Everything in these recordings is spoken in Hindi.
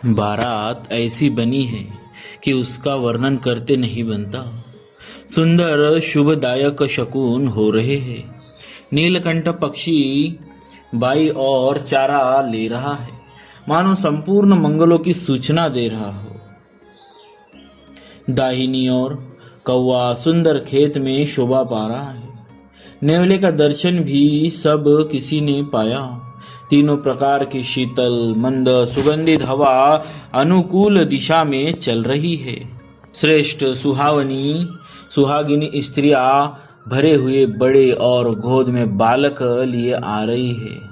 बारात ऐसी बनी है कि उसका वर्णन करते नहीं बनता। सुंदर शुभदायक शकुन हो रहे हैं। नीलकंठ पक्षी बाई और चारा ले रहा है, मानो संपूर्ण मंगलों की सूचना दे रहा हो। दाहिनी ओर कौवा सुंदर खेत में शोभा पा रहा है। नेवले का दर्शन भी सब किसी ने पाया। तीनों प्रकार की शीतल मंद सुगंधित हवा अनुकूल दिशा में चल रही है। श्रेष्ठ सुहागिनी स्त्रियां भरे हुए बड़े और गोद में बालक लिए आ रही है।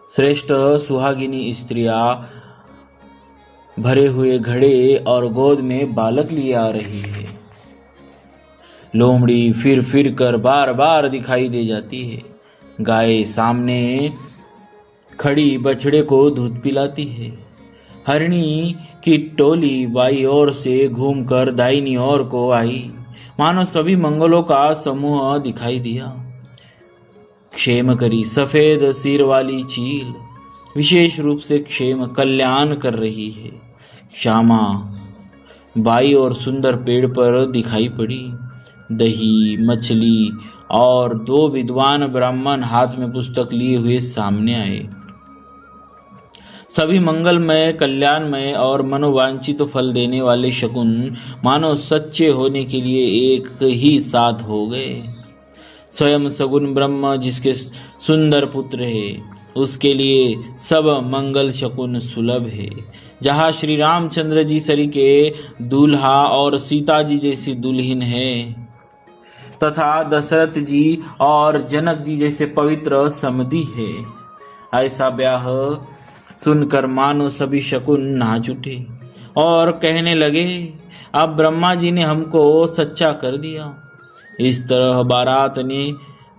श्रेष्ठ सुहागिनी स्त्रियां भरे हुए घड़े और गोद में बालक लिए आ रही है। लोमड़ी फिर फिर कर बार बार दिखाई दे जाती है। गाय सामने खड़ी बछड़े को दूध पिलाती है। हरणी की टोली बाई ओर से घूमकर दाहिनी ओर को आई, मानो सभी मंगलों का समूह दिखाई दिया। क्षेम करी सफेद सिर वाली चील विशेष रूप से क्षेम कल्याण कर रही है। श्यामा बाई और सुंदर पेड़ पर दिखाई पड़ी। दही मछली और दो विद्वान ब्राह्मण हाथ में पुस्तक लिए हुए सामने आए। सभी मंगलमय कल्याणमय और मनोवांछित फल देने वाले शकुन मानो सच्चे होने के लिए एक ही साथ हो गए। स्वयं सगुन ब्रह्म जिसके सुंदर पुत्र है, उसके लिए सब मंगल शकुन सुलभ है। जहाँ श्री रामचंद्र जी सरीखे दूल्हा और सीता जी जैसी दुल्हन है, तथा दशरथ जी और जनक जी जैसे पवित्र समधी है। ऐसा ब्याह सुनकर मानो सभी शकुन नाच उठे और कहने लगे, अब ब्रह्मा जी ने हमको सच्चा कर दिया। इस तरह बारात ने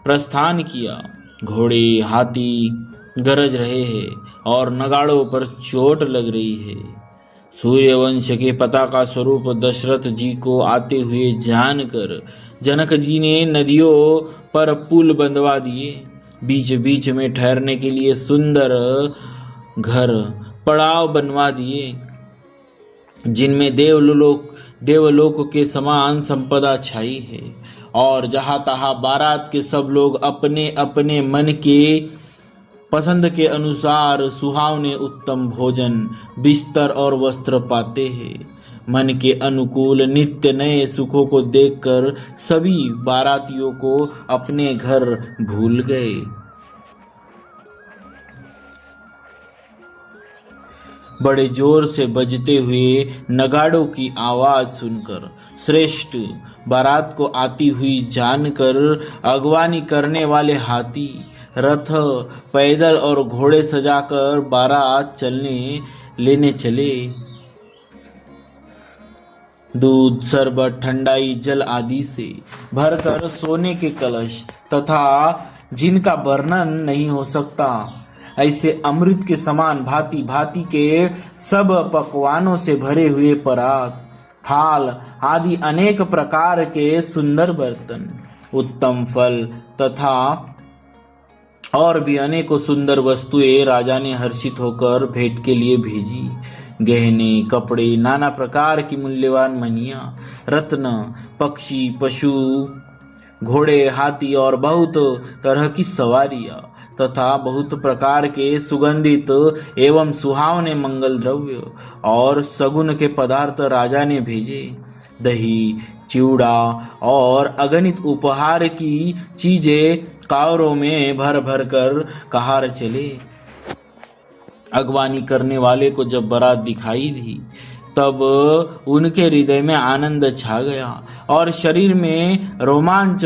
प्रस्थान किया। घोड़े हाथी गरज रहे हैं और नगाड़ों पर चोट लग रही है। सूर्यवंश के पताका स्वरूप दशरथ जी को आते हुए जानकर जनक जी ने नदियों पर पुल बंधवा दिए। बीच बीच में ठहरने के लिए सुंदर घर पड़ाव बनवा दिए, जिनमें देवलोक के समान संपदा छाई है। और जहां तहां बारात के सब लोग अपने अपने मन के पसंद के अनुसार सुहावने उत्तम भोजन बिस्तर और वस्त्र पाते हैं। मन के अनुकूल नित्य नए सुखों को देखकर सभी बारातियों को अपने घर भूल गए। बड़े जोर से बजते हुए नगाड़ों की आवाज सुनकर, श्रेष्ठ बारात को आती हुई जानकर अगवानी करने वाले हाथी रथ पैदल और घोड़े सजाकर बारात लेने चले। दूध शरबत ठंडाई जल आदि से भरकर सोने के कलश तथा जिनका वर्णन नहीं हो सकता, ऐसे अमृत के समान भांति भांति के सब पकवानों से भरे हुए परात थाल आदि अनेक प्रकार के सुंदर बर्तन, उत्तम फल तथा और भी अनेकों सुंदर वस्तुएं राजा ने हर्षित होकर भेंट के लिए भेजी। गहने कपड़े नाना प्रकार की मूल्यवान मणियां रत्न पक्षी पशु घोड़े हाथी और बहुत तरह की सवारियां तथा बहुत प्रकार के सुगंधित एवं सुहावने मंगल द्रव्य और सगुन के पदार्थ राजा ने भेजे। दही चिवड़ा और अगणित उपहार की चीजें कावरों में भर भर कर कहार चले। अगवानी करने वाले को जब बारात दिखाई दी, तब उनके हृदय में आनंद छा गया और शरीर में रोमांच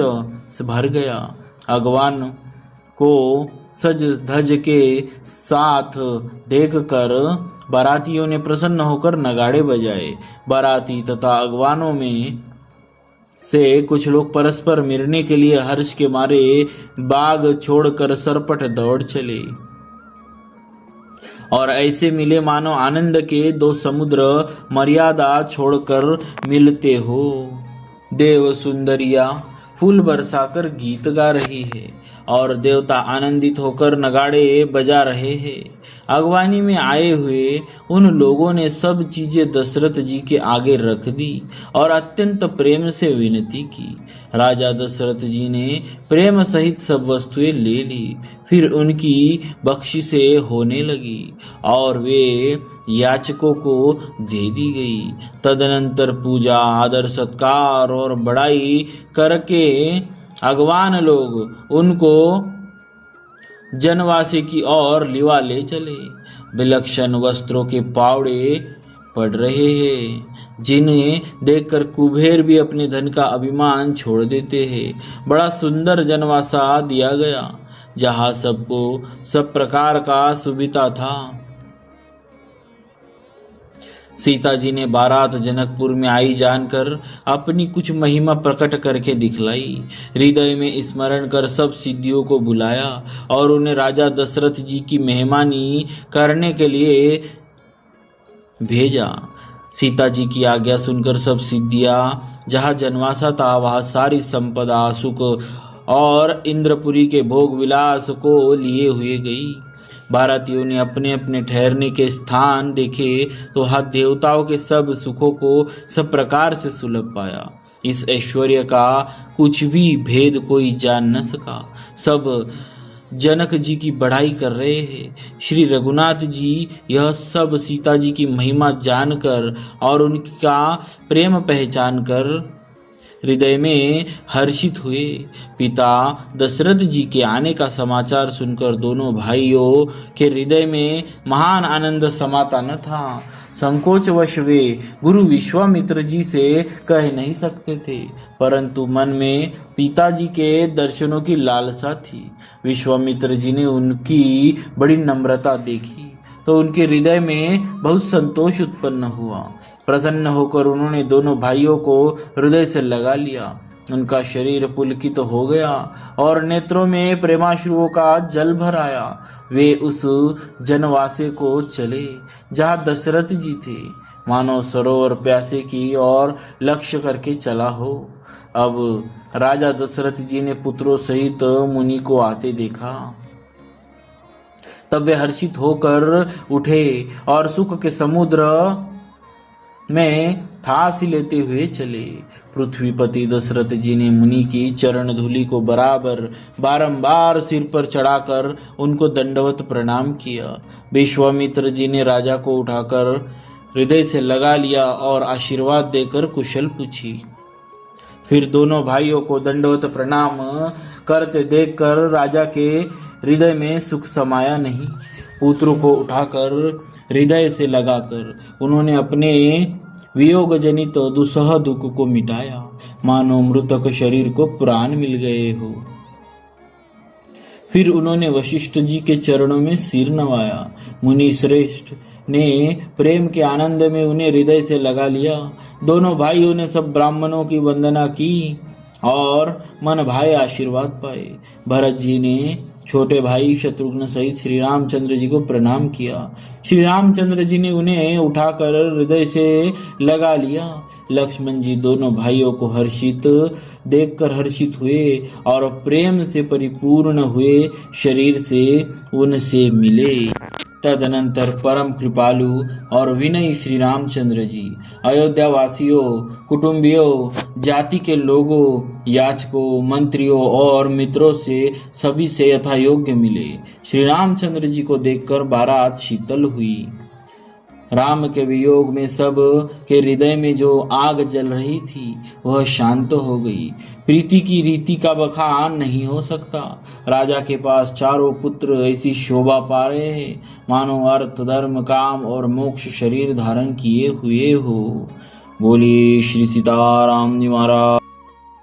भर गया। अगवान को सज धज के साथ देखकर बारातियों ने प्रसन्न होकर नगाड़े बजाए। बाराती तथा अगवानों में से कुछ लोग परस्पर मिलने के लिए हर्ष के मारे बाग छोड़कर सरपट दौड़ चले और ऐसे मिले मानो आनंद के दो समुद्र मर्यादा छोड़कर मिलते हो। देव सुंदरिया फूल बरसाकर गीत गा रही है और देवता आनंदित होकर नगाड़े बजा रहे हैं। अगवानी में आए हुए उन लोगों ने सब चीजें दशरथ जी के आगे रख दी और अत्यंत प्रेम से विनती की। राजा दशरथ जी ने प्रेम सहित सब वस्तुएं ले ली। फिर उनकी बख्शिशें होने लगी और वे याचकों को दे दी गई। तदनंतर पूजा, आदर, सत्कार और बड़ाई करके अगवान लोग उनको जनवासे की ओर लिवा ले चले। विलक्षण वस्त्रों के पावड़े पड़ रहे हैं, जिन्हें देखकर कुबेर भी अपने धन का अभिमान छोड़ देते हैं। बड़ा सुंदर जनवासा दिया गया, जहाँ सबको सब प्रकार का सुविधा था। सीता जी ने बारात जनकपुर में आई जानकर अपनी कुछ महिमा प्रकट करके दिखलाई। हृदय में स्मरण कर सब सिद्धियों को बुलाया और उन्हें राजा दशरथ जी की मेहमानी करने के लिए भेजा। सीता जी की आज्ञा सुनकर सब सिद्धियां जहाँ जनवासा था वहाँ सारी संपदा, सुख और इंद्रपुरी के भोग विलास को लिए हुए गई। बारातियों ने अपने अपने ठहरने के स्थान देखे तो वहाँ देवताओं के सब सुखों को सब प्रकार से सुलभ पाया। इस ऐश्वर्य का कुछ भी भेद कोई जान न सका। सब जनक जी की बढ़ाई कर रहे हैं। श्री रघुनाथ जी यह सब सीता जी की महिमा जानकर और उनका प्रेम पहचान कर हृदय में हर्षित हुए। पिता दशरथ जी के आने का समाचार सुनकर दोनों भाइयों के हृदय में महान आनंद समाता न था। संकोचवश वे गुरु विश्वामित्र जी से कह नहीं सकते थे, परंतु मन में पिताजी के दर्शनों की लालसा थी। विश्वामित्र जी ने उनकी बड़ी नम्रता देखी तो उनके हृदय में बहुत संतोष उत्पन्न हुआ। प्रसन्न होकर उन्होंने दोनों भाइयों को हृदय से लगा लिया। उनका शरीर पुलकित हो गया और नेत्रों में प्रेमाश्रुओं का जल भर आया। वे उस जनवासे को चले जहाँ दशरथ जी थे, मानो सरोवर प्यासे की ओर लक्ष्य करके चला हो। अब राजा दशरथ जी ने पुत्रों सहित मुनि को आते देखा, तब वे हर्षित होकर उठे और सुख के समुद्र में फांसी लेते हुए चले। पृथ्वीपति दशरथ जी ने मुनि की चरण धूलि को बराबर बारंबार सिर पर चढ़ाकर उनको दंडवत प्रणाम किया। विश्वामित्र जी ने राजा को उठाकर हृदय से लगा लिया और आशीर्वाद देकर कुशल पूछी। फिर दोनों भाइयों को दंडवत प्रणाम करते देखकर राजा के हृदय में सुख समाया नहीं। पुत्रों को उठाकर हृदय से लगाकर उन्होंने अपने वियोग जनित दुसह दुख को मिटाया, मानो मृतक शरीर को प्राण मिल गए हो। फिर उन्होंने वशिष्ठ जी के चरणों में सिर नवाया। मुनि श्रेष्ठ ने प्रेम के आनंद में उन्हें हृदय से लगा लिया। दोनों भाइयों ने सब ब्राह्मणों की वंदना की और मन भाए आशीर्वाद पाए। भरत जी ने छोटे भाई शत्रुघ्न सहित श्री रामचंद्र जी को प्रणाम किया। श्री रामचंद्र जी ने उन्हें उठाकर हृदय से लगा लिया। लक्ष्मण जी दोनों भाइयों को हर्षित देखकर हर्षित हुए और प्रेम से परिपूर्ण हुए शरीर से उनसे मिले। तदनंतर परम कृपालु और विनयी श्री रामचंद्र जी अयोध्या वासियों, कुटुंबियों, जाति के लोगों, याचकों, मंत्रियों और मित्रों से सभी से यथा योग्य मिले। श्री रामचंद्र जी को देखकर बारात शीतल हुई। राम के वियोग में सब के हृदय में जो आग जल रही थी वह शांत हो गई। प्रीति की रीति का बखान नहीं हो सकता। राजा के पास चारों पुत्र ऐसी शोभा पा रहे हैं मानो अर्थ, धर्म, काम और मोक्ष शरीर धारण किए हुए हो। बोलिए श्री सीताराम जी महाराज।